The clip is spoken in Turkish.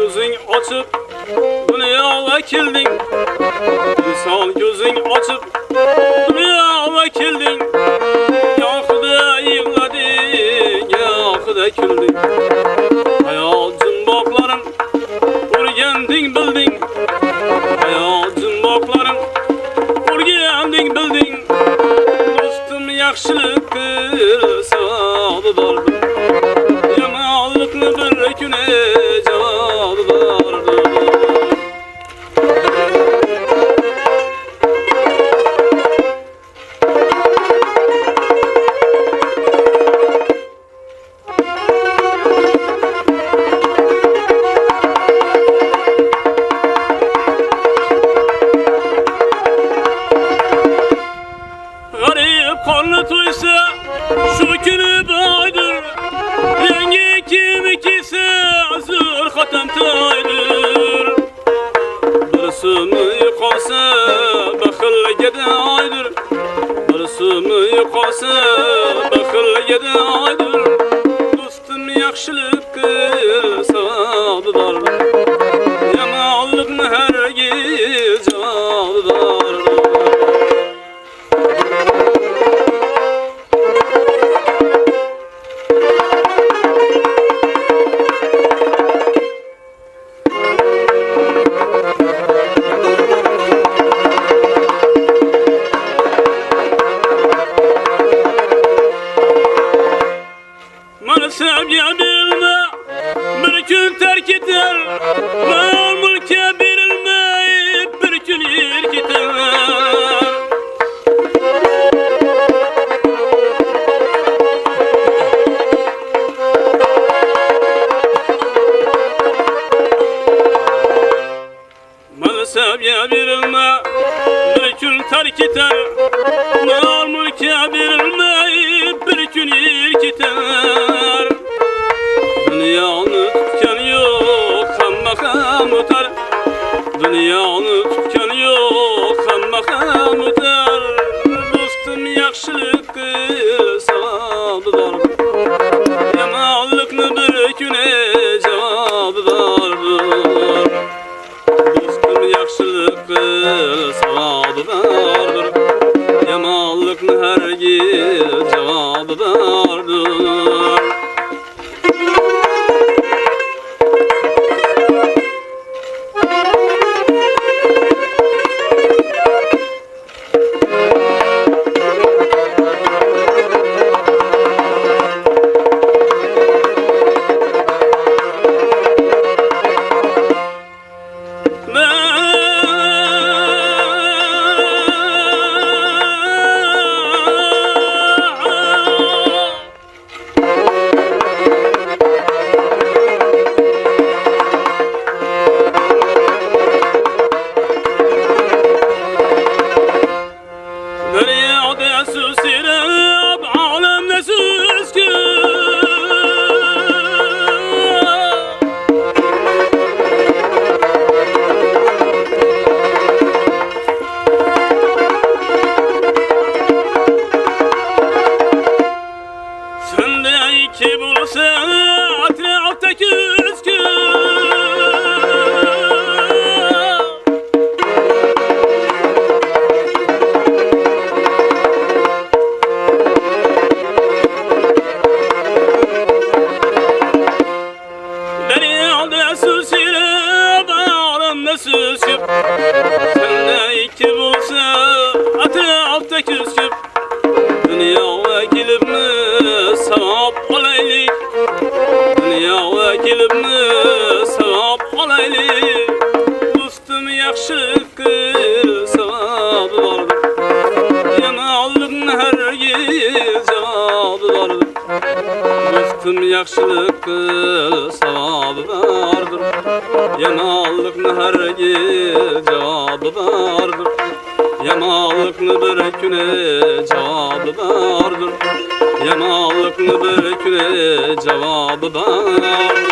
gözün açıp dünyaya keldin. İnsan gözün açıp dünyaya keldin. Yakıda yığladın, yakıda küldün. Hayal cımbakların urgendin bildin. Hayal cımbakların urgendin bildin. Dostum yakşılık kılsadı dardı. Yamanlıklı bir güne cevabı vardı. Garip karnı toysa şu günü baydır. Rengi kim ikisi azır hatem taydır. Birisini yıkasa bakıl gede aydır. Birisini yıkasa bakıl gede aydır. Dostum yakşılık kılsadı dardı. Yamanlıkны hergiz cevabı dardı. Sevgiye bilme, bir gün terk eder. Mal mülke verilmeyip bir gün yer gider. Mal sevgiye verilme, bir gün terk eder. Mal mülke verilmeyip bir gün yer gider. Dünyanı tüken yok, hammakam öter. Dünyanı tüken yok, hammakam öter. Dostum yakşılık kılsadı dardı. Yamanlıkны bir güne cevabı vardır. Dostum yakşılık kılsadı dardır. Yamanlıkны hergiz cevabı vardır. Dünyada süsirip alemde süskün. Sen de iki bulsa etrafta küskün. Süsüp sen de iki bulsa etrafta küsküp. Dünyaya gelip mi sevap alaylik. Dünyaya gelip mi sevap alaylik. Dostum yakşılık kılsadı vardır. Yamanlıkны hergiz cevabı vardır. Dostum yakşılık kılsadı vardır. Yamanlıkны hergiz cevabı vardır. Yamanlıkны bir güne cevabı vardır. Yamanlıkны bir güne cevabı vardır.